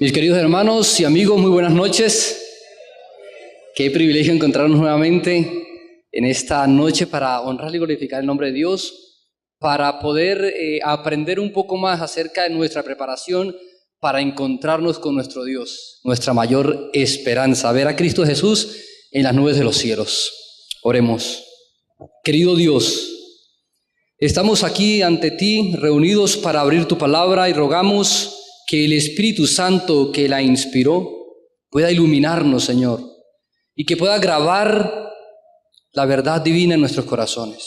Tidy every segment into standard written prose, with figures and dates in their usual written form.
Mis queridos hermanos y amigos, muy buenas noches. Qué privilegio encontrarnos nuevamente en esta noche para honrar y glorificar el nombre de Dios, para poder aprender un poco más acerca de nuestra preparación para encontrarnos con nuestro Dios, nuestra mayor esperanza, ver a Cristo Jesús en las nubes de los cielos. Oremos. Querido Dios, estamos aquí ante ti reunidos para abrir tu palabra y rogamos que el Espíritu Santo que la inspiró pueda iluminarnos, Señor, y que pueda grabar la verdad divina en nuestros corazones.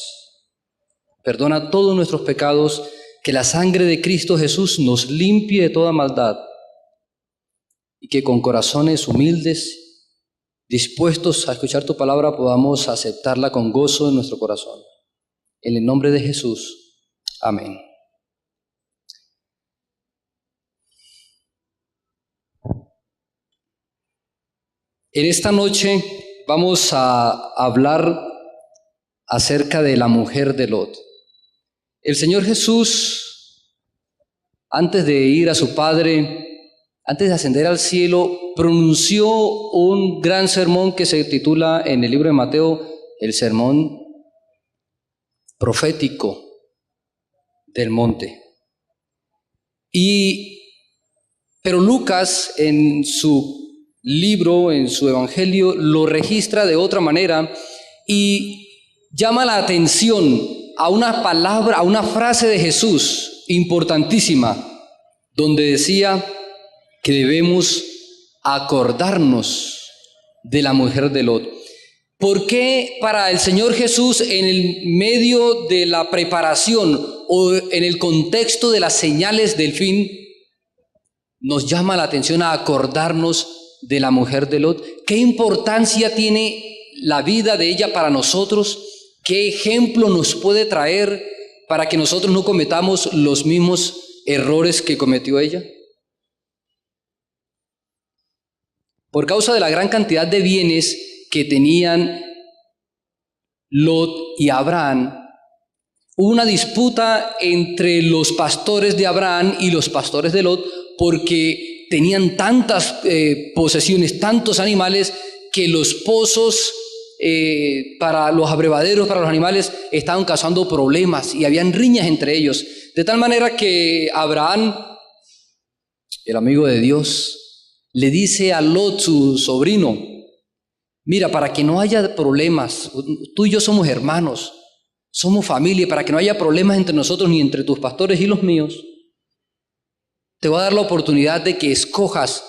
Perdona todos nuestros pecados, que la sangre de Cristo Jesús nos limpie de toda maldad y que con corazones humildes, dispuestos a escuchar tu palabra, podamos aceptarla con gozo en nuestro corazón. En el nombre de Jesús. Amén. En esta noche vamos a hablar acerca de la mujer de Lot. El Señor Jesús, antes de ir a su Padre, antes de ascender al cielo, pronunció un gran sermón que se titula en el libro de Mateo, el sermón profético del monte. Pero Lucas, en su libro, en su evangelio, lo registra de otra manera y llama la atención a una palabra, a una frase de Jesús importantísima, donde decía que debemos acordarnos de la mujer de Lot. ¿Por qué para el Señor Jesús, en el medio de la preparación o en el contexto de las señales del fin, nos llama la atención a acordarnos de la mujer de Lot? ¿Qué importancia tiene la vida de ella para nosotros? ¿Qué ejemplo nos puede traer para que nosotros no cometamos los mismos errores que cometió ella? Por causa de la gran cantidad de bienes que tenían Lot y Abraham, hubo una disputa entre los pastores de Abraham y los pastores de Lot, porque tenían tantas posesiones, tantos animales, que los pozos para los abrevaderos, para los animales, estaban causando problemas y habían riñas entre ellos. De tal manera que Abraham, el amigo de Dios, le dice a Lot, su sobrino: mira, para que no haya problemas, tú y yo somos hermanos, somos familia, para que no haya problemas entre nosotros ni entre tus pastores y los míos, te voy a dar la oportunidad de que escojas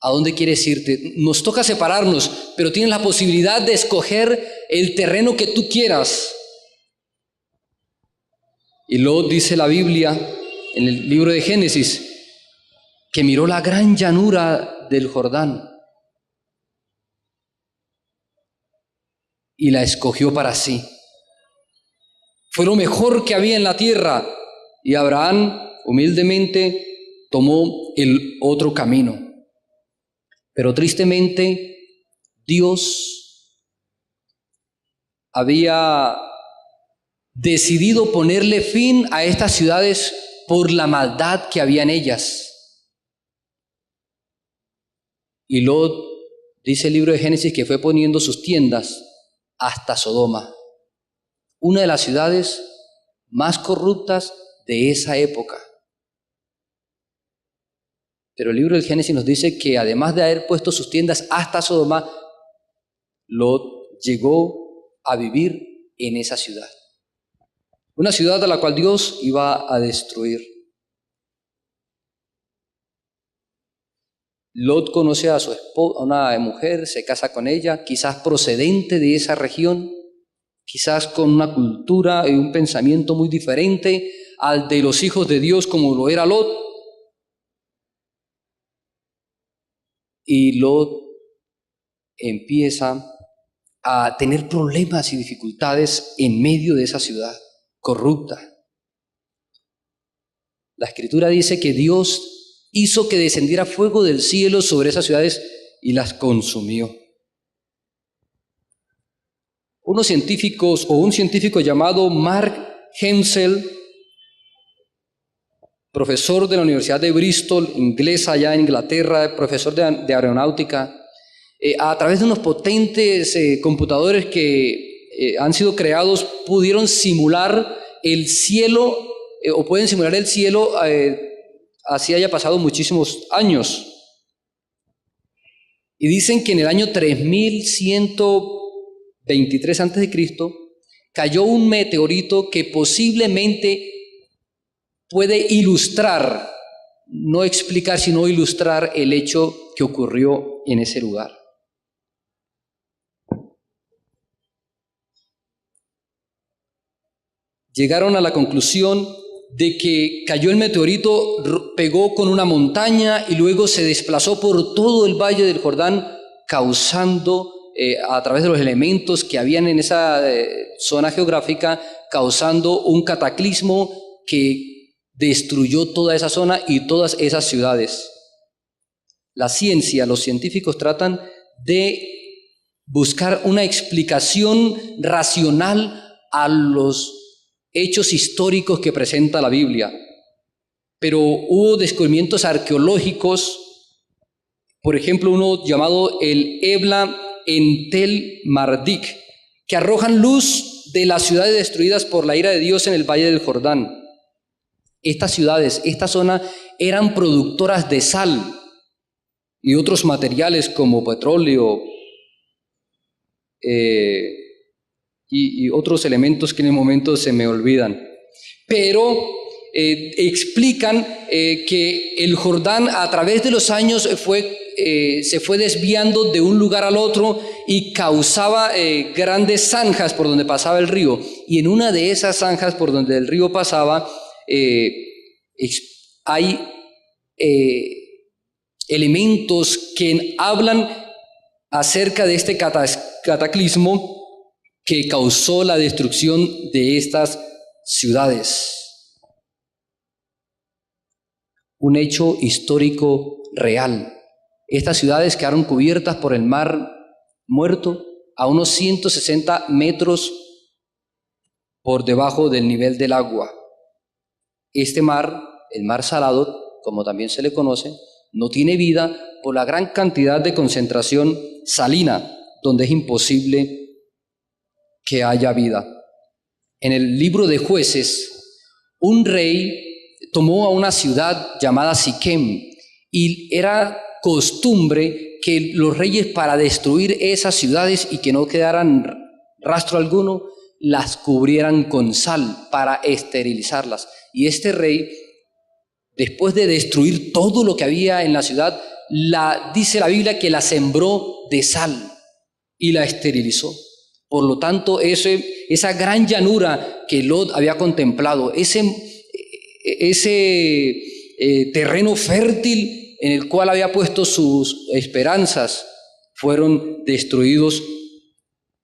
a dónde quieres irte. Nos toca separarnos, pero tienes la posibilidad de escoger el terreno que tú quieras. Y luego dice la Biblia, en el libro de Génesis, que miró la gran llanura del Jordán y la escogió para sí. Fue lo mejor que había en la tierra, y Abraham humildemente tomó el otro camino. Pero tristemente, Dios había decidido ponerle fin a estas ciudades por la maldad que había en ellas. Y Lot, dice el libro de Génesis, que fue poniendo sus tiendas hasta Sodoma, una de las ciudades más corruptas de esa época. Pero el libro del Génesis nos dice que además de haber puesto sus tiendas hasta Sodoma, Lot llegó a vivir en esa ciudad. Una ciudad a la cual Dios iba a destruir. Lot conoce a su esposa, a una mujer, se casa con ella, quizás procedente de esa región, quizás con una cultura y un pensamiento muy diferente al de los hijos de Dios como lo era Lot. Y Lot empieza a tener problemas y dificultades en medio de esa ciudad corrupta. La Escritura dice que Dios hizo que descendiera fuego del cielo sobre esas ciudades y las consumió. Un científico llamado Mark Hensel profesor de la Universidad de Bristol, inglesa allá en Inglaterra, profesor de aeronáutica, a través de unos potentes computadores que han sido creados, pudieron simular el cielo, o pueden simular el cielo, así haya pasado muchísimos años. Y dicen que en el año 3123 a.C. cayó un meteorito que posiblemente puede ilustrar, no explicar, sino ilustrar el hecho que ocurrió en ese lugar. Llegaron a la conclusión de que cayó el meteorito, pegó con una montaña y luego se desplazó por todo el Valle del Jordán, causando, a través de los elementos que habían en esa zona geográfica, causando un cataclismo que destruyó toda esa zona y todas esas ciudades. La ciencia, los científicos tratan de buscar una explicación racional a los hechos históricos que presenta la Biblia. Pero hubo descubrimientos arqueológicos, por ejemplo, uno llamado el Ebla en Tel Mardik, que arrojan luz de las ciudades destruidas por la ira de Dios en el Valle del Jordán. Estas ciudades, esta zona, eran productoras de sal y otros materiales como petróleo y otros elementos que en el momento se me olvidan. Pero explican que el Jordán a través de los años se fue desviando de un lugar al otro y causaba grandes zanjas por donde pasaba el río. Y en una de esas zanjas por donde el río pasaba hay elementos que hablan acerca de este cataclismo que causó la destrucción de estas ciudades. Un hecho histórico real. Estas ciudades quedaron cubiertas por el mar Muerto a unos 160 metros por debajo del nivel del agua. Este mar, el mar Salado, como también se le conoce, no tiene vida por la gran cantidad de concentración salina, donde es imposible que haya vida. En el libro de Jueces, un rey tomó a una ciudad llamada Siquem y era costumbre que los reyes, para destruir esas ciudades y que no quedaran rastro alguno, las cubrieran con sal para esterilizarlas. Y este rey, después de destruir todo lo que había en la ciudad, dice la Biblia que la sembró de sal y la esterilizó. Por lo tanto, esa gran llanura que Lot había contemplado, ese terreno fértil en el cual había puesto sus esperanzas, fueron destruidos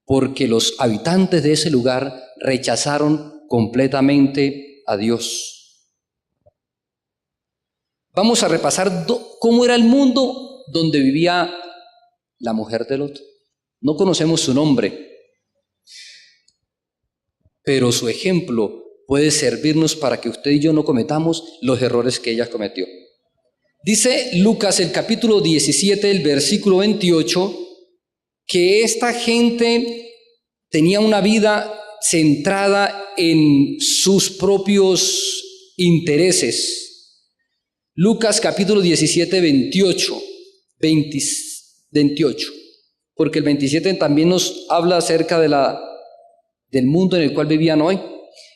porque los habitantes de ese lugar rechazaron completamente a Dios. Vamos a repasar cómo era el mundo donde vivía la mujer de Lot. No conocemos su nombre, pero su ejemplo puede servirnos para que usted y yo no cometamos los errores que ella cometió. Dice Lucas, el capítulo 17, el versículo 28, que esta gente tenía una vida centrada en sus propios intereses. Lucas capítulo 17, 28, porque el 27 también nos habla acerca del mundo en el cual vivían hoy.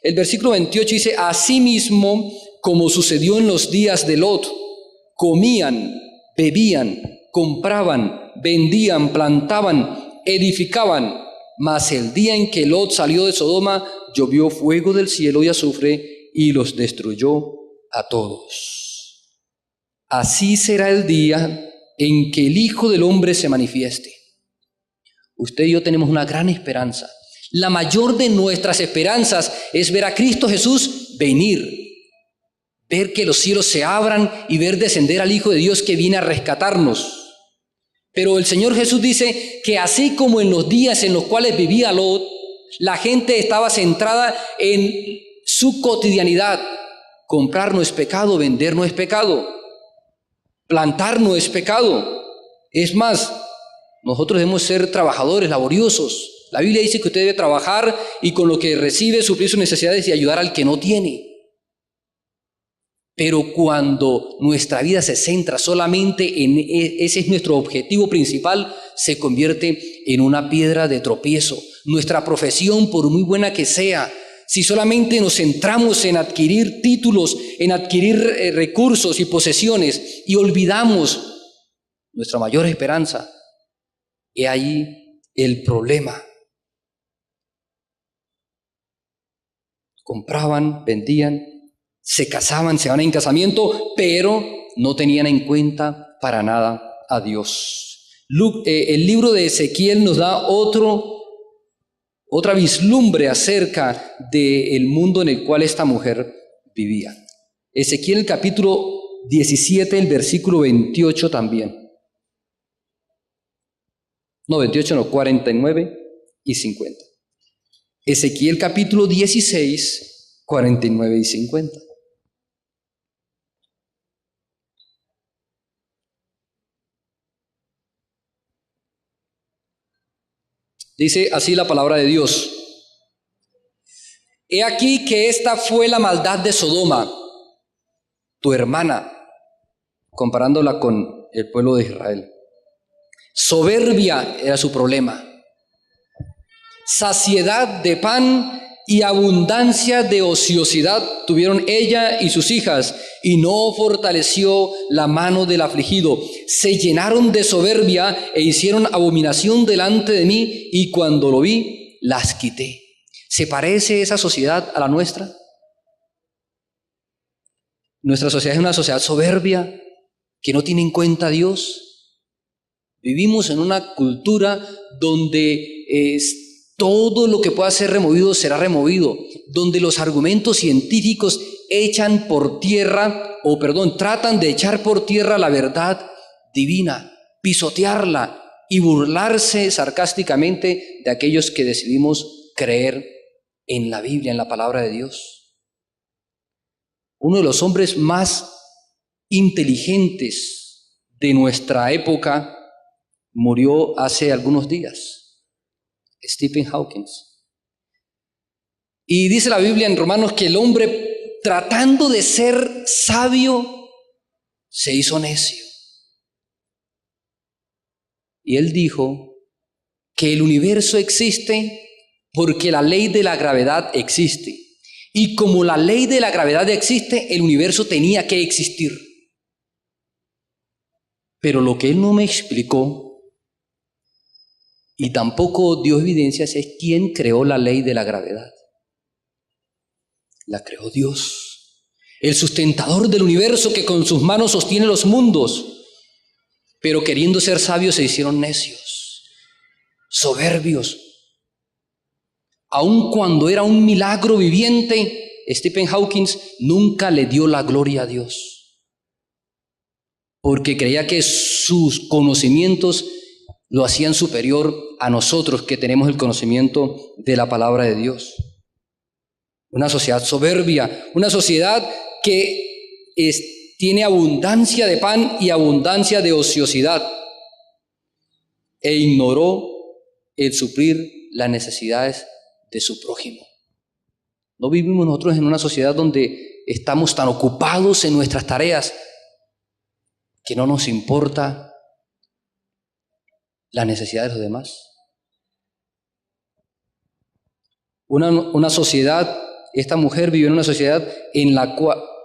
El versículo 28 dice: asimismo, como sucedió en los días de Lot, comían, bebían, compraban, vendían, plantaban, edificaban, mas el día en que Lot salió de Sodoma, llovió fuego del cielo y azufre y los destruyó a todos. Así será el día en que el Hijo del Hombre se manifieste. Usted y yo tenemos una gran esperanza. La mayor de nuestras esperanzas es ver a Cristo Jesús venir, ver que los cielos se abran y ver descender al Hijo de Dios que viene a rescatarnos. Pero el Señor Jesús dice que así como en los días en los cuales vivía Lot, la gente estaba centrada en su cotidianidad, Comprar no es pecado, vender no es pecado, plantar no es pecado. Es más, nosotros debemos ser trabajadores, laboriosos. La Biblia dice que usted debe trabajar y con lo que recibe suplir sus necesidades y ayudar al que no tiene. Pero cuando nuestra vida se centra solamente en ese es nuestro objetivo principal, se convierte en una piedra de tropiezo. Nuestra profesión, por muy buena que sea, si solamente nos centramos en adquirir títulos, en adquirir recursos y posesiones y olvidamos nuestra mayor esperanza, he ahí el problema. Compraban, vendían, se casaban, se van en casamiento, pero no tenían en cuenta para nada a Dios. El libro de Ezequiel nos da otra vislumbre acerca del mundo en el cual esta mujer vivía. Ezequiel capítulo 17, el versículo 28 también. No, 28 no, 49 y 50. Ezequiel capítulo 16, 49 y 50. Dice así la palabra de Dios. He aquí que esta fue la maldad de Sodoma, tu hermana, comparándola con el pueblo de Israel. Soberbia era su problema. Saciedad de pan y abundancia de ociosidad tuvieron ella y sus hijas, y no fortaleció la mano del afligido. Se llenaron de soberbia e hicieron abominación delante de mí, y cuando lo vi, las quité. ¿Se parece esa sociedad a la nuestra? Nuestra sociedad es una sociedad soberbia que no tiene en cuenta a Dios. Vivimos en una cultura donde todo lo que pueda ser removido será removido, donde los argumentos científicos tratan de echar por tierra la verdad divina, pisotearla y burlarse sarcásticamente de aquellos que decidimos creer en la Biblia, en la palabra de Dios. Uno de los hombres más inteligentes de nuestra época murió hace algunos días, Stephen Hawking. Y dice la Biblia en Romanos que el hombre, tratando de ser sabio, se hizo necio. Y él dijo que el universo existe porque la ley de la gravedad existe. Y como la ley de la gravedad existe, el universo tenía que existir. Pero lo que él no me explicó, y tampoco dio evidencias, es quién creó la ley de la gravedad. La creó Dios, el sustentador del universo que con sus manos sostiene los mundos. Pero queriendo ser sabios se hicieron necios, soberbios. Aun cuando era un milagro viviente, Stephen Hawking nunca le dio la gloria a Dios, porque creía que sus conocimientos lo hacían superior a nosotros que tenemos el conocimiento de la palabra de Dios. Una sociedad soberbia, una sociedad que tiene abundancia de pan y abundancia de ociosidad, e ignoró el suplir las necesidades de su prójimo. No vivimos nosotros en una sociedad donde estamos tan ocupados en nuestras tareas que no nos importa las necesidades de los demás. Una sociedad, esta mujer vivió en una sociedad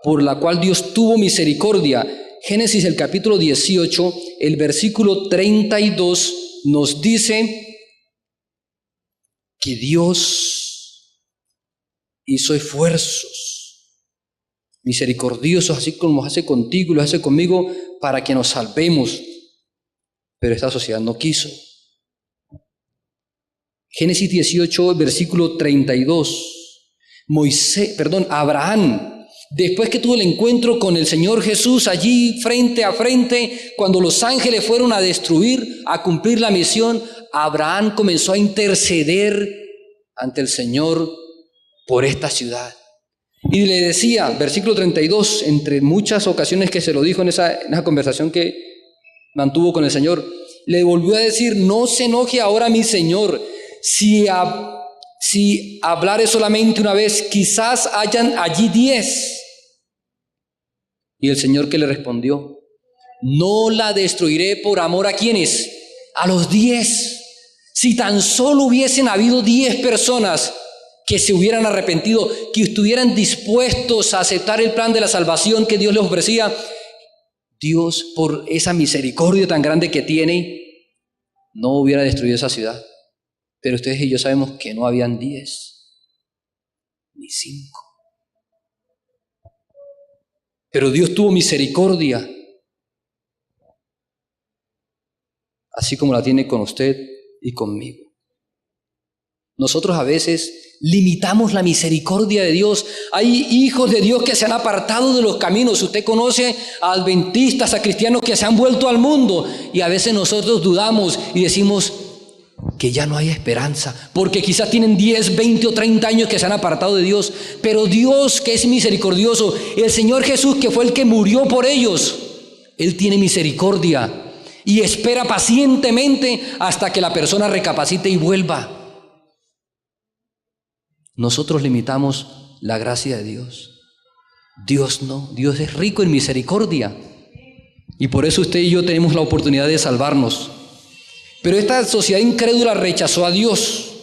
por la cual Dios tuvo misericordia. Génesis, el capítulo 18, el versículo 32 nos dice que Dios hizo esfuerzos misericordiosos, así como los hace contigo y los hace conmigo, para que nos salvemos. Pero esta sociedad no quiso. Génesis 18, versículo 32. Abraham, después que tuvo el encuentro con el Señor Jesús allí frente a frente, cuando los ángeles fueron a destruir, a cumplir la misión, Abraham comenzó a interceder ante el Señor por esta ciudad. Y le decía, versículo 32, entre muchas ocasiones que se lo dijo en esa conversación que mantuvo con el Señor, le volvió a decir: no se enoje ahora mi Señor, si hablare solamente una vez, quizás hayan allí 10. Y el Señor, que le respondió: no la destruiré por amor a ¿quiénes? A los 10. Si tan solo hubiesen habido 10 personas que se hubieran arrepentido, que estuvieran dispuestos a aceptar el plan de la salvación que Dios les ofrecía, Dios, por esa misericordia tan grande que tiene, no hubiera destruido esa ciudad. Pero ustedes y yo sabemos que no habían 10, ni 5. Pero Dios tuvo misericordia, así como la tiene con usted y conmigo. Nosotros a veces limitamos la misericordia de Dios. Hay hijos de Dios que se han apartado de los caminos. Usted conoce a adventistas, a cristianos que se han vuelto al mundo, y a veces nosotros dudamos y decimos que ya no hay esperanza, porque quizás tienen 10, 20 o 30 años que se han apartado de Dios. Pero Dios, que es misericordioso, el Señor Jesús, que fue el que murió por ellos, Él tiene misericordia y espera pacientemente hasta que la persona recapacite y vuelva. Nosotros limitamos la gracia de Dios. Dios no, Dios es rico en misericordia. Y por eso usted y yo tenemos la oportunidad de salvarnos. Pero esta sociedad incrédula rechazó a Dios.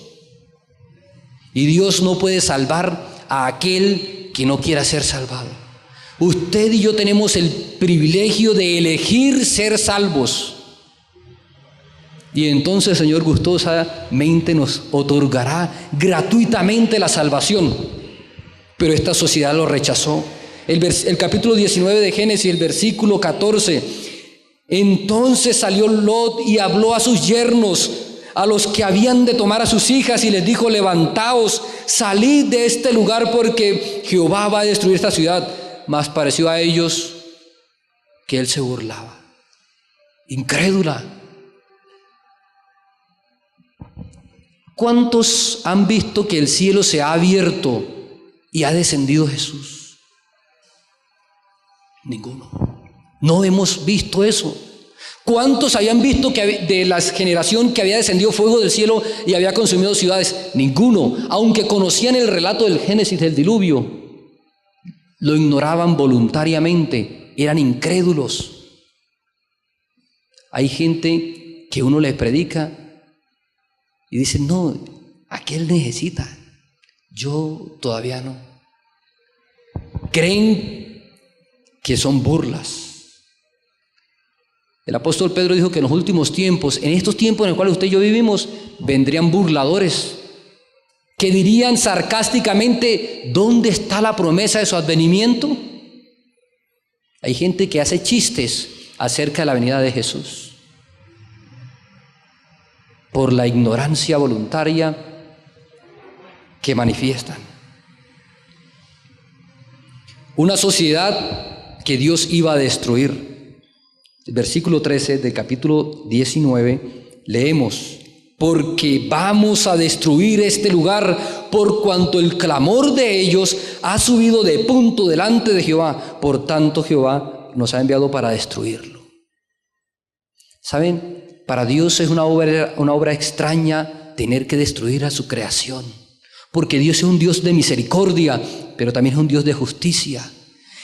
Y Dios no puede salvar a aquel que no quiera ser salvado. Usted y yo tenemos el privilegio de elegir ser salvos. Y entonces el Señor gustosamente nos otorgará gratuitamente la salvación. Pero esta sociedad lo rechazó. El capítulo 19 de Génesis, el versículo 14. Entonces salió Lot y habló a sus yernos, a los que habían de tomar a sus hijas, y les dijo: levantaos, salid de este lugar, porque Jehová va a destruir esta ciudad. Mas pareció a ellos que él se burlaba. Incrédula. ¿Cuántos han visto que el cielo se ha abierto y ha descendido Jesús? Ninguno. No hemos visto eso. ¿Cuántos habían visto que de la generación que había descendido fuego del cielo y había consumido ciudades? Ninguno. Aunque conocían el relato del Génesis, del diluvio, lo ignoraban voluntariamente. Eran incrédulos. Hay gente que uno les predica y dicen: no, aquel necesita, yo todavía no. Creen que son burlas. El apóstol Pedro dijo que en los últimos tiempos, en estos tiempos en los cuales usted y yo vivimos, vendrían burladores que dirían sarcásticamente: ¿dónde está la promesa de su advenimiento? Hay gente que hace chistes acerca de la venida de Jesús por la ignorancia voluntaria que manifiestan. Una sociedad que Dios iba a destruir. El versículo 13 del capítulo 19 leemos: porque vamos a destruir este lugar, por cuanto el clamor de ellos ha subido de punto delante de Jehová, por tanto Jehová nos ha enviado para destruirlo. ¿Saben? Para Dios es una obra extraña tener que destruir a su creación, porque Dios es un Dios de misericordia, pero también es un Dios de justicia.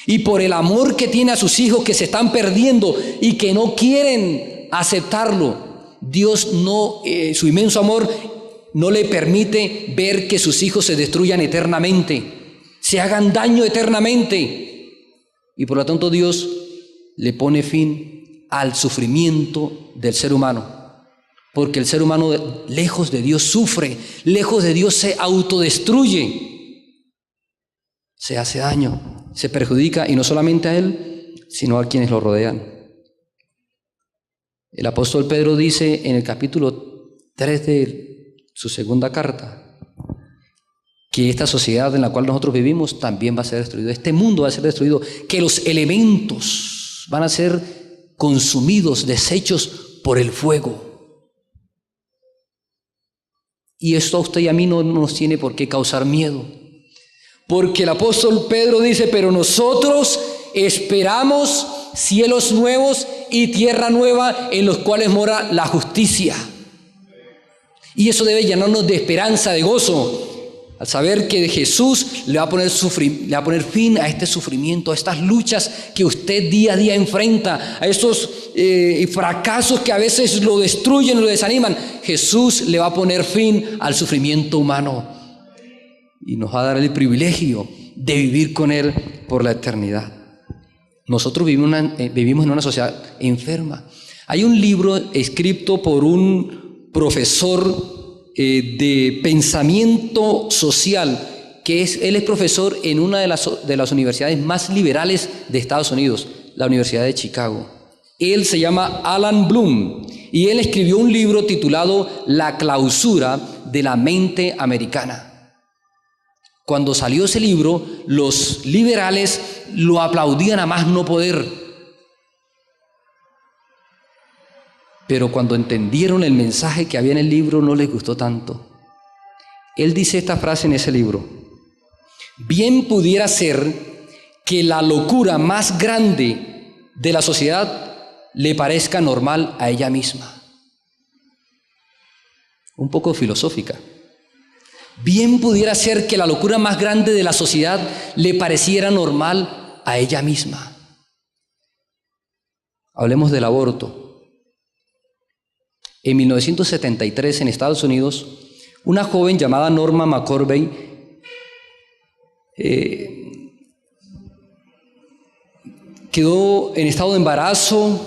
Y por el amor que tiene a sus hijos que se están perdiendo y que no quieren aceptarlo, Dios no, su inmenso amor no le permite ver que sus hijos se destruyan eternamente, se hagan daño eternamente. Y por lo tanto Dios le pone fin al sufrimiento del ser humano, porque el ser humano lejos de Dios sufre, lejos de Dios se autodestruye, se hace daño, se perjudica, y no solamente a él, sino a quienes lo rodean. El apóstol Pedro dice en el capítulo 3 de su segunda carta que esta sociedad en la cual nosotros vivimos también va a ser destruida, este mundo va a ser destruido, que los elementos van a ser consumidos, deshechos por el fuego. Y esto a usted y a mí no nos tiene por qué causar miedo, Porque el apóstol Pedro dice, pero nosotros esperamos cielos nuevos y tierra nueva en los cuales mora la justicia. Y eso debe llenarnos de esperanza, de gozo, al saber que Jesús le va a poner fin a este sufrimiento, a estas luchas que usted día a día enfrenta, a estos fracasos que a veces lo destruyen, lo desaniman. Jesús le va a poner fin al sufrimiento humano y nos va a dar el privilegio de vivir con Él por la eternidad. Nosotros vivimos en una sociedad enferma. Hay un libro escrito por un profesor de pensamiento social, él es profesor en una de las universidades más liberales de Estados Unidos, la Universidad de Chicago. Él se llama Alan Bloom y él escribió un libro titulado La clausura de la mente americana. Cuando salió ese libro, los liberales lo aplaudían a más no poder. Pero cuando entendieron el mensaje que había en el libro, no les gustó tanto. Él dice esta frase en ese libro: bien pudiera ser que la locura más grande de la sociedad le parezca normal a ella misma. Un poco filosófica. Bien pudiera ser que la locura más grande de la sociedad le pareciera normal a ella misma. Hablemos del aborto. En 1973, en Estados Unidos, una joven llamada Norma McCorvey quedó en estado de embarazo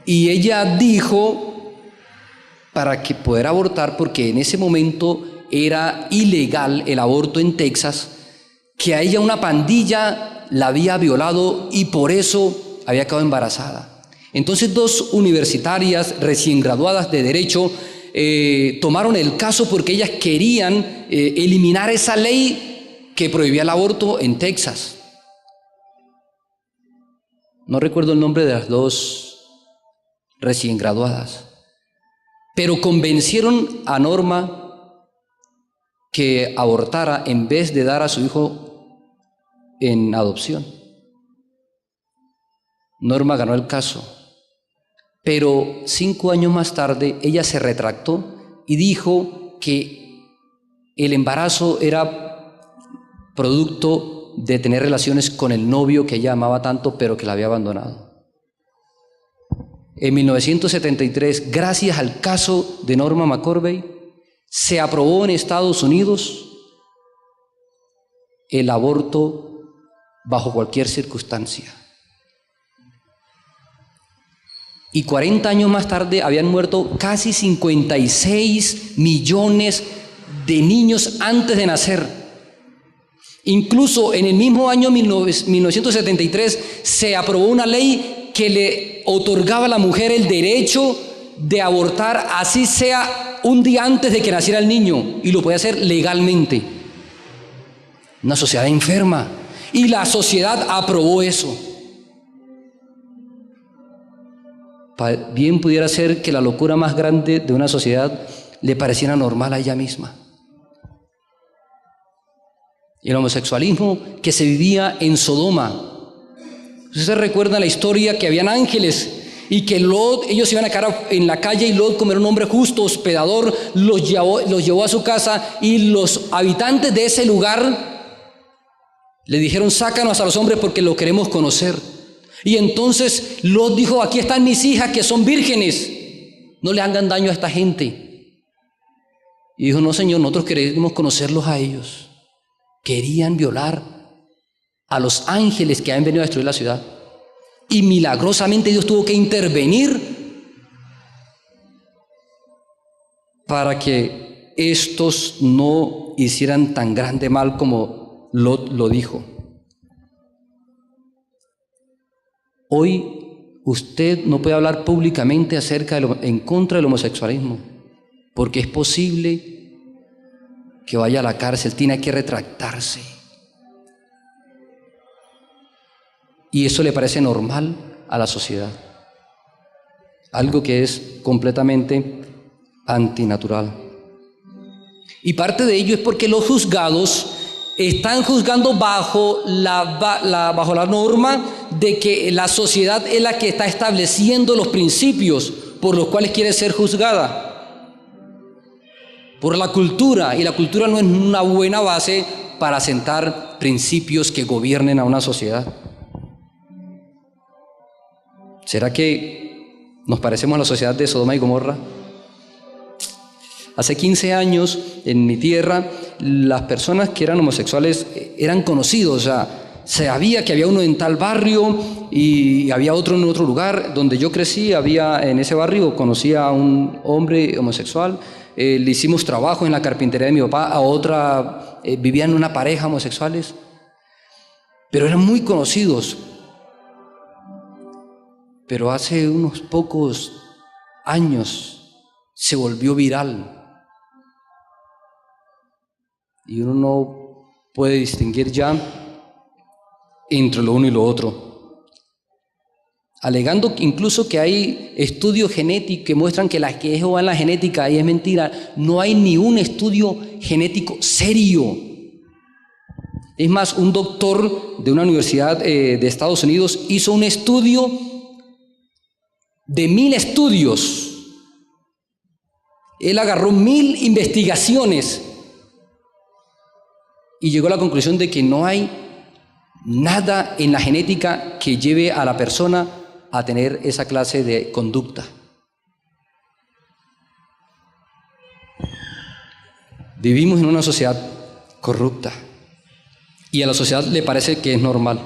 y ella dijo, para que poder abortar, porque en ese momento era ilegal el aborto en Texas, que a ella una pandilla la había violado y por eso había quedado embarazada. Entonces 2 universitarias recién graduadas de Derecho tomaron el caso porque ellas querían eliminar esa ley que prohibía el aborto en Texas. No recuerdo el nombre de las 2 recién graduadas, pero convencieron a Norma que abortara en vez de dar a su hijo en adopción. Norma ganó el caso, pero 5 años más tarde ella se retractó y dijo que el embarazo era producto de tener relaciones con el novio que ella amaba tanto, pero que la había abandonado. En 1973, gracias al caso de Norma McCorvey, se aprobó en Estados Unidos el aborto bajo cualquier circunstancia. Y 40 años más tarde habían muerto casi 56 millones de niños antes de nacer. Incluso en el mismo año 1973 se aprobó una ley que le otorgaba a la mujer el derecho de abortar, así sea un día antes de que naciera el niño, y lo puede hacer legalmente. Una sociedad enferma, y la sociedad aprobó eso. Bien pudiera ser que la locura más grande de una sociedad le pareciera normal a ella misma. Y el homosexualismo que se vivía en Sodoma. Ustedes recuerdan la historia que habían ángeles y que ellos iban a quedar en la calle, y Lot, como era un hombre justo, hospedador, los llevó a su casa, y los habitantes de ese lugar le dijeron: sácanos a los hombres porque lo queremos conocer. Y entonces Lot dijo: aquí están mis hijas que son vírgenes, no le hagan daño a esta gente. Y dijo: no, Señor, nosotros queremos conocerlos a ellos. Querían violar a los ángeles que habían venido a destruir la ciudad. Y milagrosamente Dios tuvo que intervenir para que estos no hicieran tan grande mal como Lot lo dijo. Hoy usted no puede hablar públicamente en contra del homosexualismo, porque es posible que vaya a la cárcel, tiene que retractarse. Y eso le parece normal a la sociedad, algo que es completamente antinatural. Y parte de ello es porque los juzgados Están juzgando bajo la norma de que la sociedad es la que está estableciendo los principios por los cuales quiere ser juzgada. Por la cultura, y la cultura no es una buena base para sentar principios que gobiernen a una sociedad. ¿Será que nos parecemos a la sociedad de Sodoma y Gomorra? Hace 15 años, en mi tierra, las personas que eran homosexuales eran conocidos. O sea, sabía que había uno en tal barrio y había otro en otro lugar. Donde yo crecí, había en ese barrio, conocí a un hombre homosexual. Le hicimos trabajo en la carpintería de mi papá. A otra, vivían una pareja homosexuales. Pero eran muy conocidos. Pero hace unos pocos años se volvió viral. Y uno no puede distinguir ya entre lo uno y lo otro. Alegando incluso que hay estudios genéticos que muestran que la queja va en la genética, y es mentira. No hay ni un estudio genético serio. Es más, un doctor de una universidad de Estados Unidos hizo un estudio de 1000 estudios. Él agarró 1000 investigaciones y llegó a la conclusión de que no hay nada en la genética que lleve a la persona a tener esa clase de conducta. Vivimos en una sociedad corrupta y a la sociedad le parece que es normal.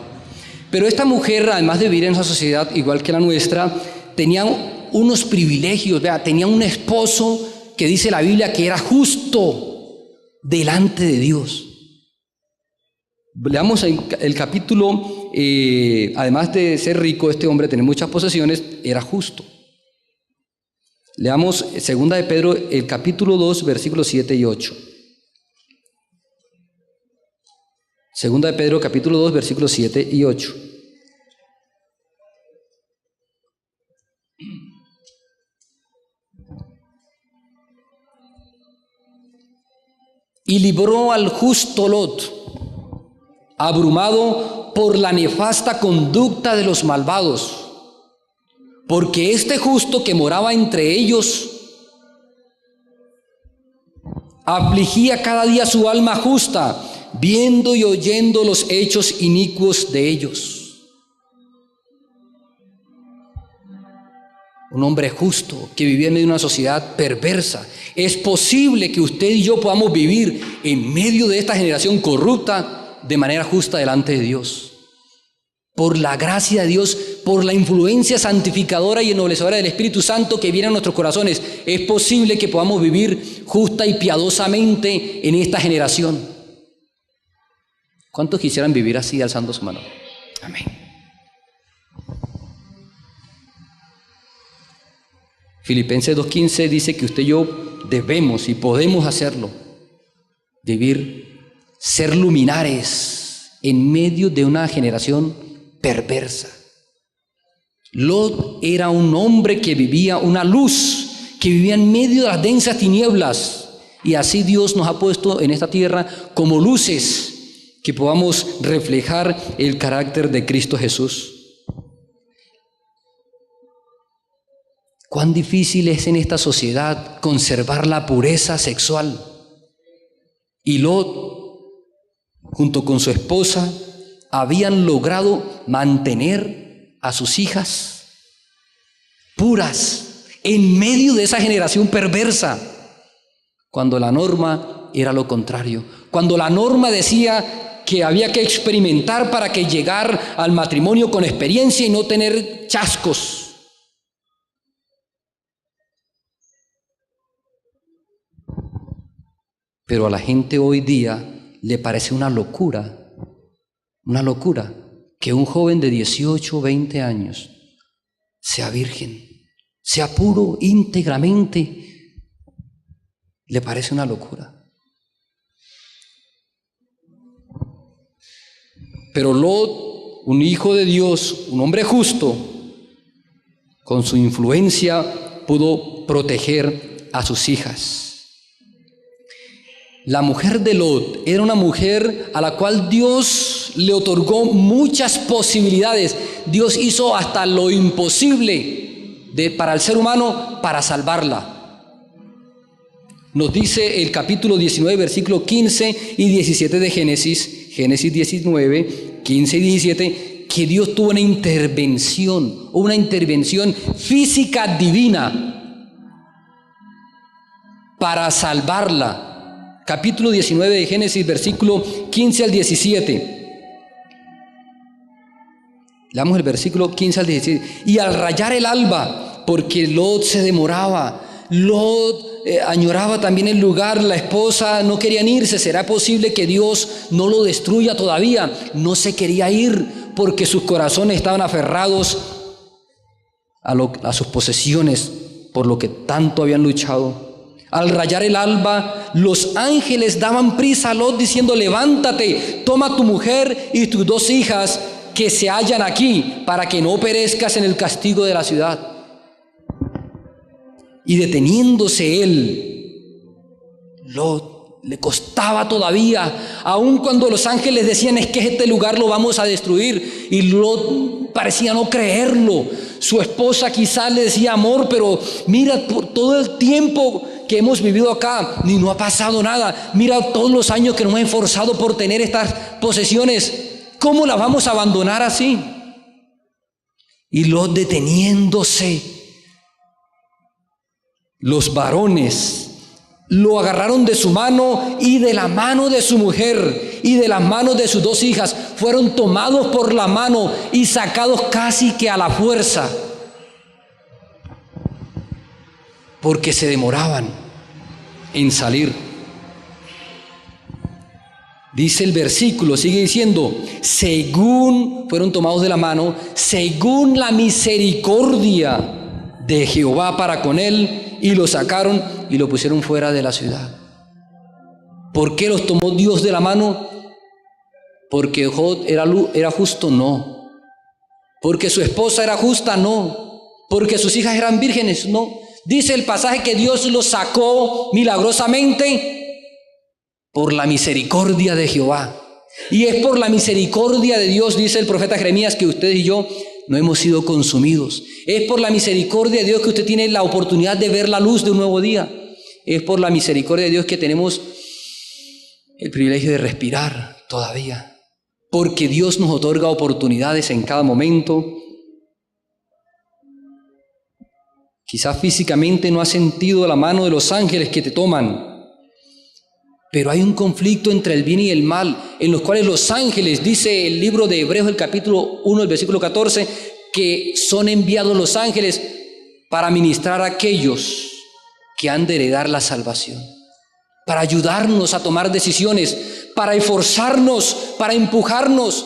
Pero esta mujer, además de vivir en esa sociedad igual que la nuestra, tenía unos privilegios. Tenía un esposo que dice la Biblia que era justo delante de Dios. Leamos el capítulo, además de ser rico, este hombre tenía muchas posesiones, era justo. Leamos 2 de Pedro, el capítulo 2, versículos 7 y 8. 2 de Pedro, capítulo 2, versículos 7 y 8. Y libró al justo Lot, abrumado por la nefasta conducta de los malvados, porque este justo que moraba entre ellos afligía cada día su alma justa, viendo y oyendo los hechos inicuos de ellos. Un hombre justo que vivía en medio de una sociedad perversa. Es posible que usted y yo podamos vivir en medio de esta generación corrupta de manera justa delante de Dios. Por la gracia de Dios, por la influencia santificadora y ennoblecedora del Espíritu Santo que viene a nuestros corazones, es posible que podamos vivir justa y piadosamente en esta generación. ¿Cuántos quisieran vivir así alzando su mano? Amén. Filipenses 2:15 dice que usted y yo debemos y podemos hacerlo. Vivir, ser luminares en medio de una generación perversa. Lot era un hombre que vivía una luz, que vivía en medio de las densas tinieblas. Y así Dios nos ha puesto en esta tierra como luces que podamos reflejar el carácter de Cristo Jesús. Cuán difícil es en esta sociedad conservar la pureza sexual. Y Lot, junto con su esposa, habían logrado mantener a sus hijas puras en medio de esa generación perversa, cuando la norma era lo contrario, cuando la norma decía que había que experimentar para que llegar al matrimonio con experiencia y no tener chascos. Pero a la gente hoy día le parece una locura que un joven de 18 o 20 años sea virgen, sea puro íntegramente. Le parece una locura. Pero Lot, un hijo de Dios, un hombre justo, con su influencia pudo proteger a sus hijas. La mujer de Lot era una mujer a la cual Dios le otorgó muchas posibilidades. Dios hizo hasta lo imposible para el ser humano para salvarla. Nos dice el capítulo 19, versículo 15 y 17 de Génesis, Génesis 19, 15 y 17, que Dios tuvo una intervención física divina para salvarla. Capítulo 19 de Génesis, versículo 15 al 17. Leamos el versículo 15 al 17. Y al rayar el alba, porque Lot se demoraba, Lot añoraba también el lugar, la esposa no querían irse. ¿Será posible que Dios no lo destruya todavía? No se quería ir porque sus corazones estaban aferrados a sus posesiones, por lo que tanto habían luchado. Al rayar el alba, los ángeles daban prisa a Lot diciendo: levántate, toma tu mujer y tus 2 hijas que se hallan aquí, para que no perezcas en el castigo de la ciudad. Y deteniéndose él, Lot le costaba todavía, aun cuando los ángeles decían: es que este lugar lo vamos a destruir, y Lot parecía no creerlo. Su esposa quizás le decía: amor, pero mira, por todo el tiempo que hemos vivido acá, ni no ha pasado nada. Mira todos los años que nos hemos esforzado por tener estas posesiones. ¿Cómo las vamos a abandonar así? Y Lot deteniéndose, los varones lo agarraron de su mano y de la mano de su mujer y de las manos de sus 2 hijas. Fueron tomados por la mano y sacados casi que a la fuerza, porque se demoraban en salir. Dice el versículo, sigue diciendo: según fueron tomados de la mano, según la misericordia de Jehová para con él, y lo sacaron y lo pusieron fuera de la ciudad. ¿Por qué los tomó Dios de la mano? ¿Porque Job era justo? No. ¿Porque su esposa era justa? No. ¿Porque sus hijas eran vírgenes? No. Dice el pasaje que Dios los sacó milagrosamente por la misericordia de Jehová. Y es por la misericordia de Dios, dice el profeta Jeremías, que ustedes y yo no hemos sido consumidos. Es por la misericordia de Dios que usted tiene la oportunidad de ver la luz de un nuevo día. Es por la misericordia de Dios que tenemos el privilegio de respirar todavía. Porque Dios nos otorga oportunidades en cada momento. Quizás físicamente no has sentido la mano de los ángeles que te toman, pero hay un conflicto entre el bien y el mal, en los cuales los ángeles, dice el libro de Hebreos, el capítulo 1, el versículo 14, que son enviados los ángeles para ministrar a aquellos que han de heredar la salvación, para ayudarnos a tomar decisiones, para esforzarnos, para empujarnos,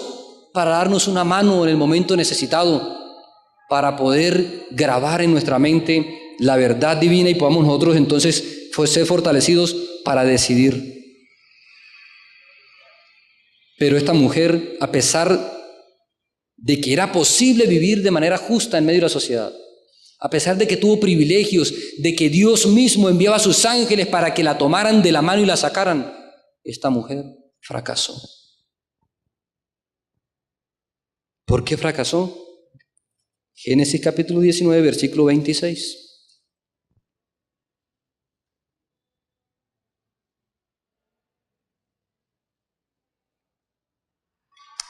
para darnos una mano en el momento necesitado, para poder grabar en nuestra mente la verdad divina y podamos nosotros entonces ser fortalecidos para decidir. Pero esta mujer, a pesar de que era posible vivir de manera justa en medio de la sociedad, a pesar de que tuvo privilegios, de que Dios mismo enviaba a sus ángeles para que la tomaran de la mano y la sacaran, esta mujer fracasó. ¿Por qué fracasó? Génesis capítulo 19, versículo 26.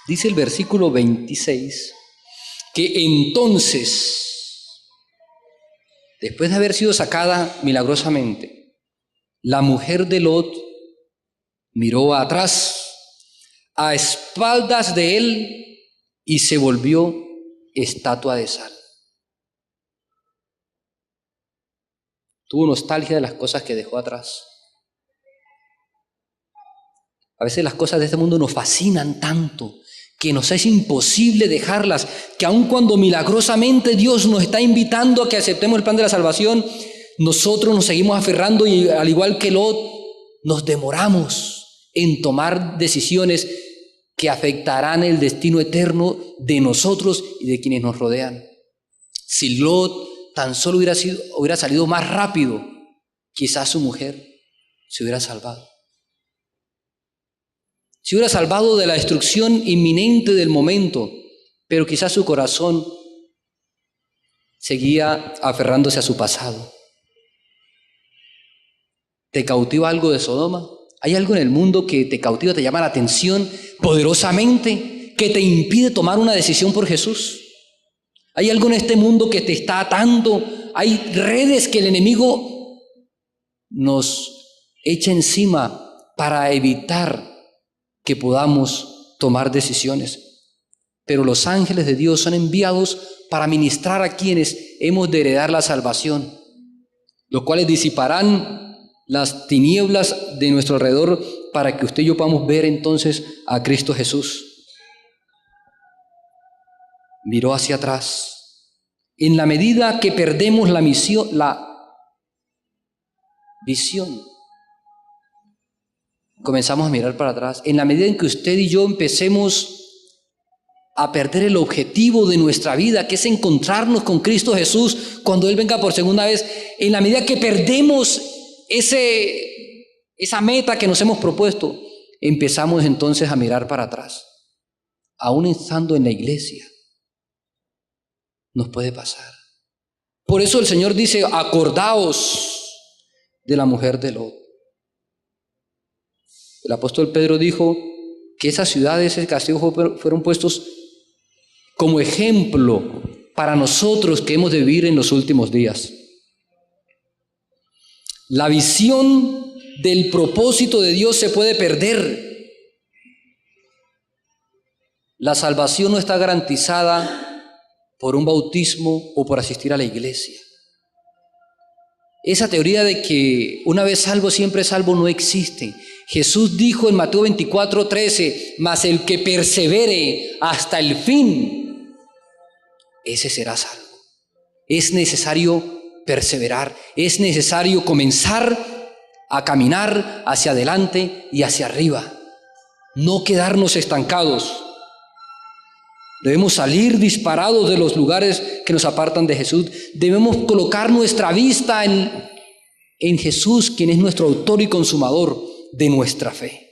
Dice el versículo 26 que entonces, después de haber sido sacada milagrosamente, la mujer de Lot miró atrás, a espaldas de él, y se volvió estatua de sal. Tuvo nostalgia de las cosas que dejó atrás. A veces las cosas de este mundo nos fascinan tanto que nos es imposible dejarlas, que aun cuando milagrosamente Dios nos está invitando a que aceptemos el plan de la salvación, nosotros nos seguimos aferrando y al igual que Lot, nos demoramos en tomar decisiones que afectarán el destino eterno de nosotros y de quienes nos rodean. Si Lot tan solo hubiera salido más rápido, quizás su mujer se hubiera salvado. se hubiera salvado de la destrucción inminente del momento, pero quizás su corazón seguía aferrándose a su pasado. ¿Te cautiva algo de Sodoma? ¿Hay algo en el mundo que te cautiva, te llama la atención poderosamente, que te impide tomar una decisión por Jesús? ¿Hay algo en este mundo que te está atando? ¿Hay redes que el enemigo nos echa encima para evitar que podamos tomar decisiones? Pero los ángeles de Dios son enviados para ministrar a quienes hemos de heredar la salvación, los cuales disiparán las tinieblas de nuestro alrededor para que usted y yo podamos ver entonces a Cristo Jesús. Miró hacia atrás. En la medida que perdemos la visión, comenzamos a mirar para atrás. En la medida en que usted y yo empecemos a perder el objetivo de nuestra vida, que es encontrarnos con Cristo Jesús cuando Él venga por segunda vez, en la medida que perdemos esa meta que nos hemos propuesto, empezamos entonces a mirar para atrás. Aún estando en la iglesia, nos puede pasar. Por eso el Señor dice, acordaos de la mujer de Lot. El apóstol Pedro dijo que esas ciudades, ese castigo fueron puestos como ejemplo para nosotros que hemos de vivir en los últimos días. La visión del propósito de Dios se puede perder. La salvación no está garantizada por un bautismo o por asistir a la iglesia. Esa teoría de que una vez salvo, siempre salvo, no existe. Jesús dijo en Mateo 24:13, mas el que persevere hasta el fin, ese será salvo. Es necesario perseverar, es necesario comenzar a caminar hacia adelante y hacia arriba, no quedarnos estancados. Debemos salir disparados de los lugares que nos apartan de Jesús. Debemos colocar nuestra vista en Jesús, quien es nuestro autor y consumador de nuestra fe.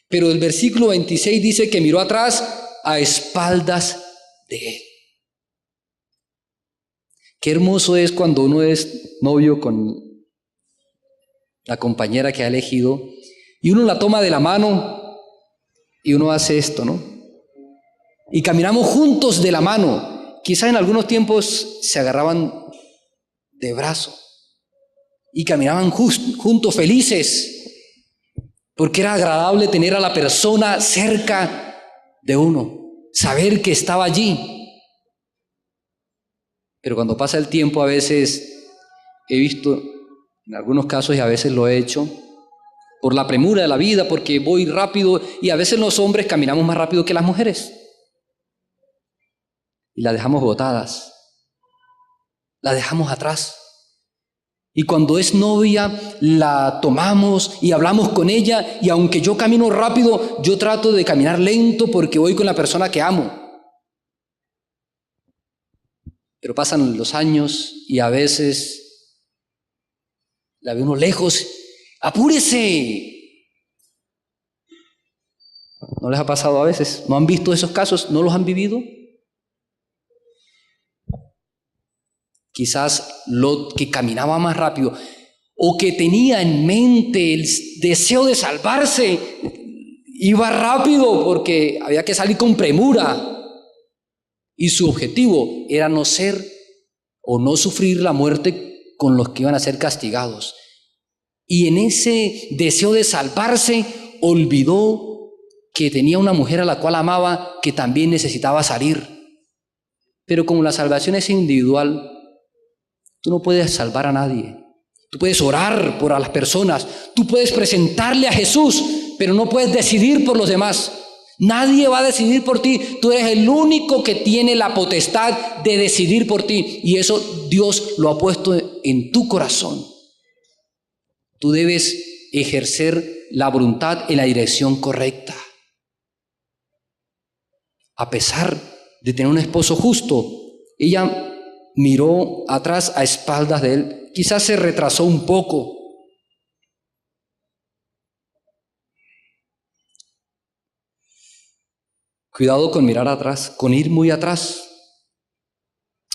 Pero el versículo 26 dice que miró atrás a espaldas de Él. Qué hermoso es cuando uno es novio con la compañera que ha elegido y uno la toma de la mano y uno hace esto, ¿no? Y caminamos juntos de la mano. Quizás en algunos tiempos se agarraban de brazo y caminaban juntos felices, porque era agradable tener a la persona cerca de uno, saber que estaba allí. Pero cuando pasa el tiempo, a veces he visto, en algunos casos y a veces lo he hecho, por la premura de la vida, porque voy rápido, y a veces los hombres caminamos más rápido que las mujeres. Y las dejamos botadas, las dejamos atrás. Y cuando es novia, la tomamos y hablamos con ella, y aunque yo camino rápido, yo trato de caminar lento porque voy con la persona que amo. Pero pasan los años y a veces la ve uno lejos. ¡Apúrese! ¿No les ha pasado a veces? ¿No han visto esos casos? ¿No los han vivido? Quizás Lot, que caminaba más rápido o que tenía en mente el deseo de salvarse, iba rápido porque había que salir con premura. Y su objetivo era no ser o no sufrir la muerte con los que iban a ser castigados. Y en ese deseo de salvarse, olvidó que tenía una mujer a la cual amaba que también necesitaba salir. Pero como la salvación es individual, tú no puedes salvar a nadie. Tú puedes orar por las personas, tú puedes presentarle a Jesús, pero no puedes decidir por los demás. Nadie va a decidir por ti. Tú eres el único que tiene la potestad de decidir por ti. Y eso Dios lo ha puesto en tu corazón. Tú debes ejercer la voluntad en la dirección correcta. A pesar de tener un esposo justo, ella miró atrás a espaldas de él. Quizás se retrasó un poco. Cuidado con mirar atrás, con ir muy atrás.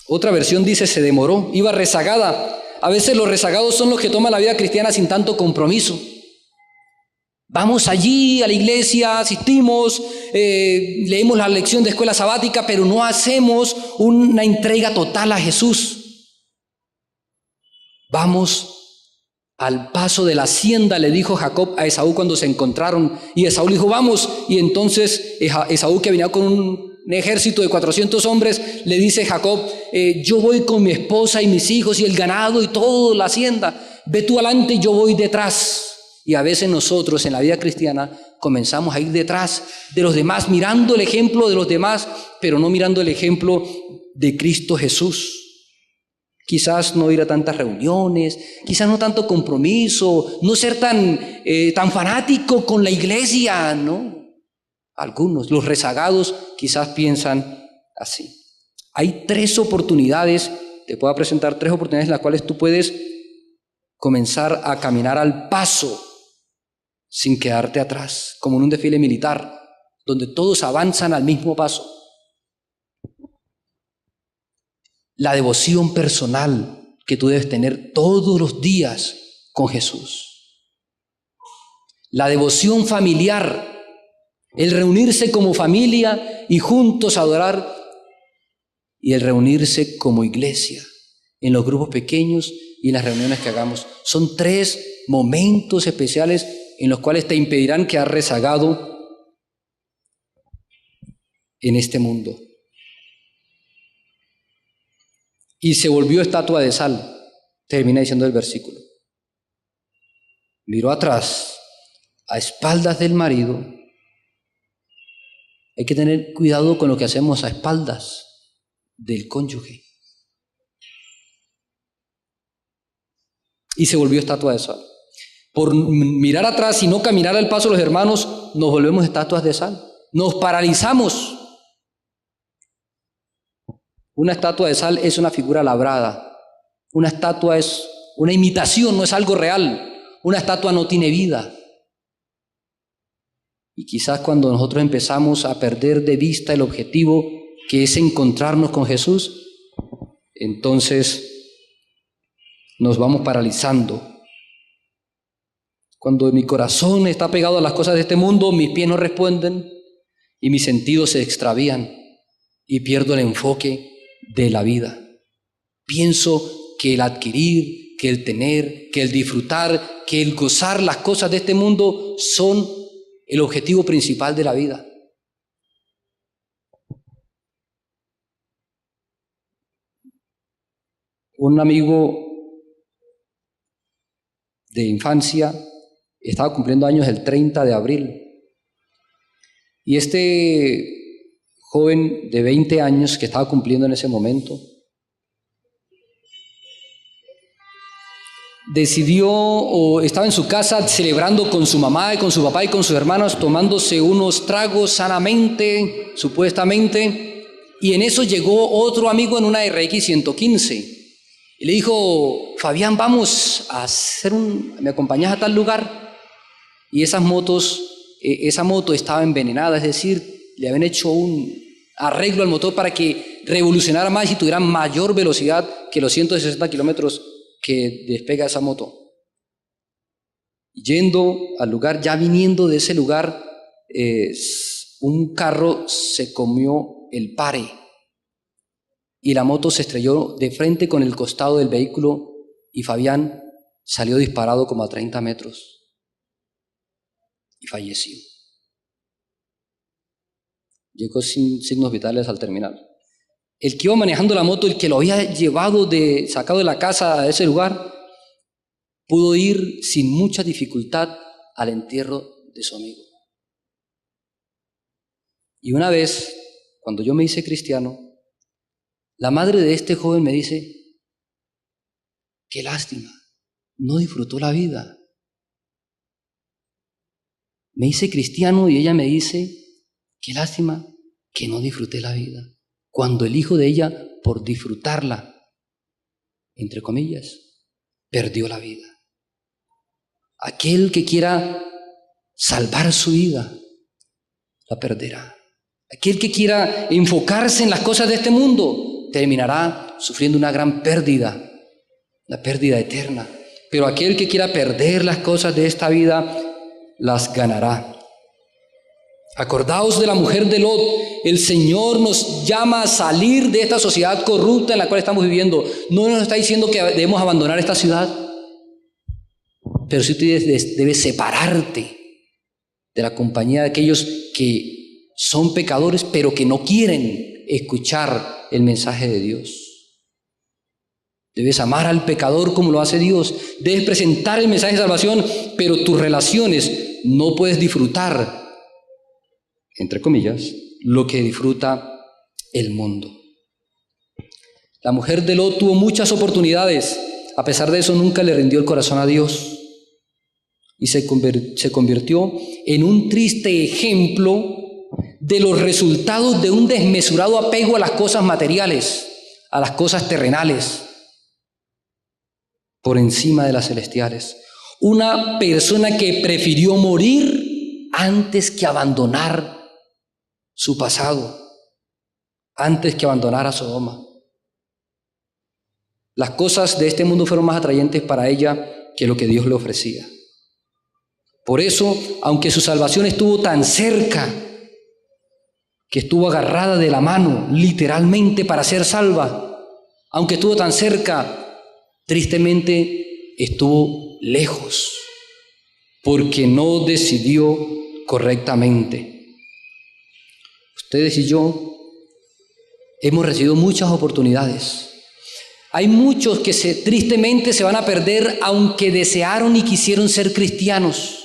Otra versión dice, se demoró, iba rezagada. A veces los rezagados son los que toman la vida cristiana sin tanto compromiso. Vamos allí a la iglesia, asistimos, leemos la lección de escuela sabática, pero no hacemos una entrega total a Jesús. Vamos al paso de la hacienda, le dijo Jacob a Esaú cuando se encontraron, y Esaú le dijo, vamos, y entonces Esaú, que venía con un ejército de 400 hombres, le dice Jacob, yo voy con mi esposa y mis hijos y el ganado y toda la hacienda, ve tú adelante y yo voy detrás. Y a veces nosotros en la vida cristiana comenzamos a ir detrás de los demás, mirando el ejemplo de los demás, pero no mirando el ejemplo de Cristo Jesús. Quizás no ir a tantas reuniones, quizás no tanto compromiso, no ser tan fanático con la iglesia, ¿no? Algunos, los rezagados, quizás piensan así. Hay 3 oportunidades, te puedo presentar 3 oportunidades en las cuales tú puedes comenzar a caminar al paso sin quedarte atrás, como en un desfile militar, donde todos avanzan al mismo paso. La devoción personal que tú debes tener todos los días con Jesús. La devoción familiar, el reunirse como familia y juntos adorar, y el reunirse como iglesia en los grupos pequeños y en las reuniones que hagamos. Son 3 momentos especiales en los cuales te impedirán quedar rezagado en este mundo. Y se volvió estatua de sal, termina diciendo el versículo. Miró atrás, a espaldas del marido. Hay que tener cuidado con lo que hacemos a espaldas del cónyuge. Y se volvió estatua de sal. Por mirar atrás y no caminar al paso de los hermanos, nos volvemos estatuas de sal. Nos paralizamos. Una estatua de sal es una figura labrada. Una estatua es una imitación, no es algo real. Una estatua no tiene vida. Y quizás cuando nosotros empezamos a perder de vista el objetivo, que es encontrarnos con Jesús, entonces nos vamos paralizando. Cuando mi corazón está pegado a las cosas de este mundo, mis pies no responden y mis sentidos se extravían y pierdo el enfoque de la vida. Pienso que el adquirir, que el tener, que el disfrutar, que el gozar las cosas de este mundo son el objetivo principal de la vida. Un amigo de infancia estaba cumpliendo años el 30 de abril y este joven de 20 años que estaba cumpliendo en ese momento decidió, o estaba en su casa celebrando con su mamá y con su papá y con sus hermanos, tomándose unos tragos sanamente, supuestamente, y en eso llegó otro amigo en una RX 115 y le dijo, Fabián, vamos a hacer ¿me acompañas a tal lugar? Y esa moto estaba envenenada, es decir, le habían hecho un arreglo al motor para que revolucionara más y tuviera mayor velocidad que los 160 kilómetros que despega esa moto. Yendo al lugar, ya viniendo de ese lugar, un carro se comió el pare y la moto se estrelló de frente con el costado del vehículo y Fabián salió disparado como a 30 metros y falleció. Llegó sin signos vitales al terminal. El que iba manejando la moto, el que lo había sacado de la casa a ese lugar, pudo ir sin mucha dificultad al entierro de su amigo. Y una vez, cuando yo me hice cristiano, la madre de este joven me dice, qué lástima, no disfrutó la vida. Me hice cristiano y ella me dice, qué lástima que no disfruté la vida. Cuando el hijo de ella, por disfrutarla, entre comillas, perdió la vida. Aquel que quiera salvar su vida, la perderá. Aquel que quiera enfocarse en las cosas de este mundo terminará sufriendo una gran pérdida, la pérdida eterna. Pero aquel que quiera perder las cosas de esta vida, las ganará. Acordaos de la mujer de Lot. El Señor nos llama a salir de esta sociedad corrupta en la cual estamos viviendo. No nos está diciendo que debemos abandonar esta ciudad, pero sí debes separarte de la compañía de aquellos que son pecadores, pero que no quieren escuchar el mensaje de Dios. Debes amar al pecador como lo hace Dios. Debes presentar el mensaje de salvación, pero tus relaciones no puedes disfrutar, entre comillas, lo que disfruta el mundo. La mujer de Lot tuvo muchas oportunidades. A pesar de eso, nunca le rindió el corazón a Dios. Y se convirtió en un triste ejemplo de los resultados de un desmesurado apego a las cosas materiales, a las cosas terrenales, por encima de las celestiales. Una persona que prefirió morir antes que abandonar su pasado, antes que abandonar a Sodoma. Las cosas de este mundo fueron más atrayentes para ella que lo que Dios le ofrecía. Por eso, aunque su salvación estuvo tan cerca, que estuvo agarrada de la mano, literalmente, para ser salva, aunque estuvo tan cerca, tristemente estuvo lejos, porque no decidió correctamente. Ustedes y yo hemos recibido muchas oportunidades. Hay muchos que tristemente se van a perder, aunque desearon y quisieron ser cristianos.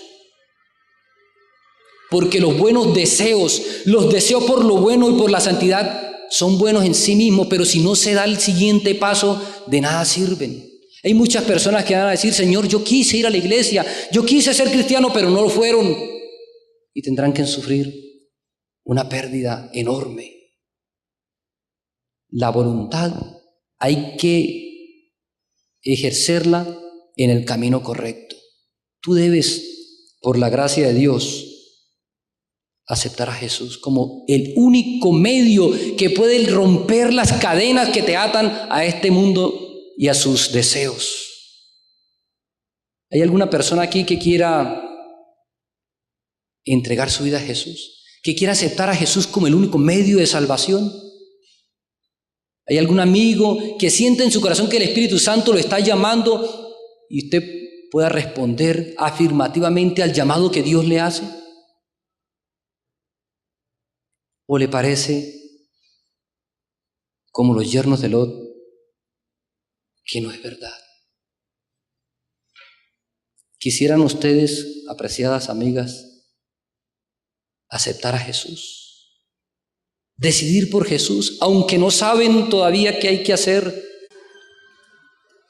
Porque los buenos deseos, los deseos por lo bueno y por la santidad son buenos en sí mismos, pero si no se da el siguiente paso, de nada sirven. Hay muchas personas que van a decir: Señor, yo quise ir a la iglesia, yo quise ser cristiano, pero no lo fueron. Y tendrán que sufrir una pérdida enorme. La voluntad hay que ejercerla en el camino correcto. Tú debes, por la gracia de Dios, aceptar a Jesús como el único medio que puede romper las cadenas que te atan a este mundo y a sus deseos. ¿Hay alguna persona aquí que quiera entregar su vida a Jesús? ¿Que quiera aceptar a Jesús como el único medio de salvación? ¿Hay algún amigo que siente en su corazón que el Espíritu Santo lo está llamando y usted pueda responder afirmativamente al llamado que Dios le hace? ¿O le parece, como los yernos de Lot, que no es verdad? ¿Quisieran ustedes, apreciadas amigas, aceptar a Jesús? Decidir por Jesús, aunque no saben todavía qué hay que hacer,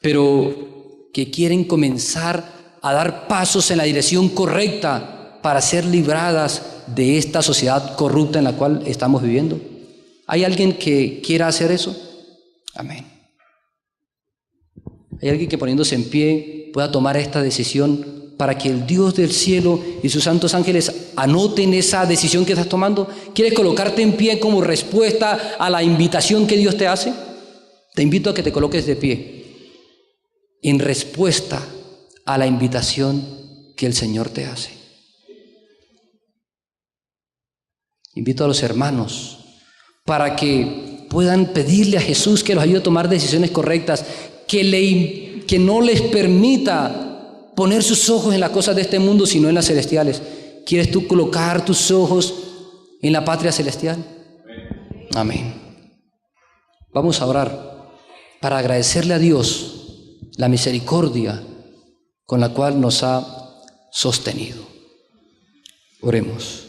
pero que quieren comenzar a dar pasos en la dirección correcta para ser libradas de esta sociedad corrupta en la cual estamos viviendo. ¿Hay alguien que quiera hacer eso? Amén. ¿Hay alguien que, poniéndose en pie, pueda tomar esta decisión para que el Dios del cielo y sus santos ángeles anoten esa decisión que estás tomando? ¿Quieres colocarte en pie como respuesta a la invitación que Dios te hace? Te invito a que te coloques de pie en respuesta a la invitación que el Señor te hace. Invito a los hermanos para que puedan pedirle a Jesús que los ayude a tomar decisiones correctas, que no les permita poner sus ojos en las cosas de este mundo, sino en las celestiales. ¿Quieres tú colocar tus ojos en la patria celestial? Amén. Vamos a orar para agradecerle a Dios la misericordia con la cual nos ha sostenido. Oremos.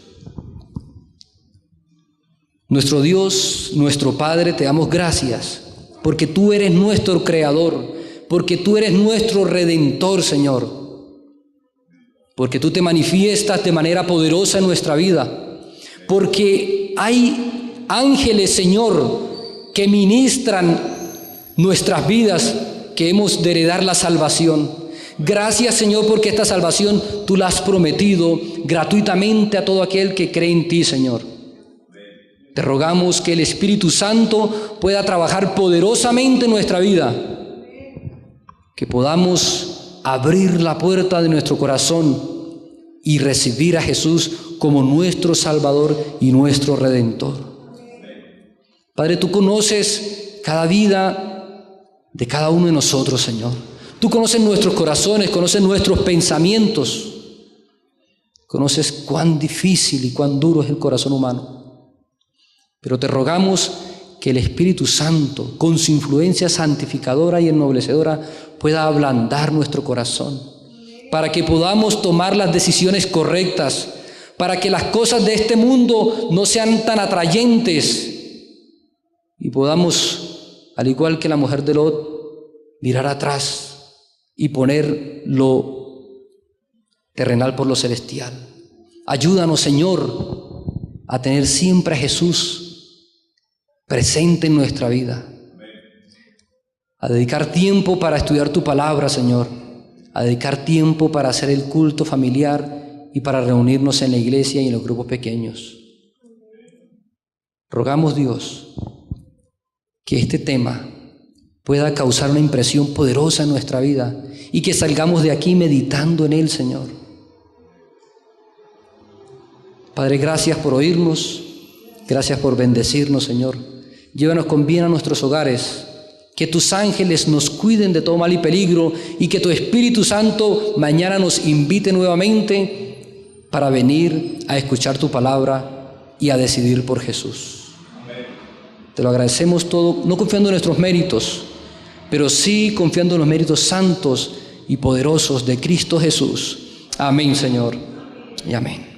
Nuestro Dios, nuestro Padre, te damos gracias porque tú eres nuestro Creador, porque tú eres nuestro Redentor, Señor, porque tú te manifiestas de manera poderosa en nuestra vida, porque hay ángeles, Señor, que ministran nuestras vidas, que hemos de heredar la salvación. Gracias, Señor, porque esta salvación tú la has prometido gratuitamente a todo aquel que cree en ti, Señor. Te rogamos que el Espíritu Santo pueda trabajar poderosamente en nuestra vida, que podamos abrir la puerta de nuestro corazón y recibir a Jesús como nuestro Salvador y nuestro Redentor. Padre, tú conoces cada vida de cada uno de nosotros, Señor. Tú conoces nuestros corazones, conoces nuestros pensamientos. Conoces cuán difícil y cuán duro es el corazón humano. Pero te rogamos que el Espíritu Santo, con su influencia santificadora y ennoblecedora, pueda ablandar nuestro corazón, para que podamos tomar las decisiones correctas, para que las cosas de este mundo no sean tan atrayentes y podamos, al igual que la mujer de Lot, mirar atrás y poner lo terrenal por lo celestial. Ayúdanos, Señor, a tener siempre a Jesús presente en nuestra vida, a dedicar tiempo para estudiar tu palabra, Señor, a dedicar tiempo para hacer el culto familiar y para reunirnos en la iglesia y en los grupos pequeños. Rogamos, Dios, que este tema pueda causar una impresión poderosa en nuestra vida y que salgamos de aquí meditando en él, Señor. Padre, gracias por oírnos, gracias por bendecirnos, Señor. Llévanos con bien a nuestros hogares, que tus ángeles nos cuiden de todo mal y peligro y que tu Espíritu Santo mañana nos invite nuevamente para venir a escuchar tu palabra y a decidir por Jesús. Amén. Te lo agradecemos todo, no confiando en nuestros méritos, pero sí confiando en los méritos santos y poderosos de Cristo Jesús. Amén, Señor, y amén.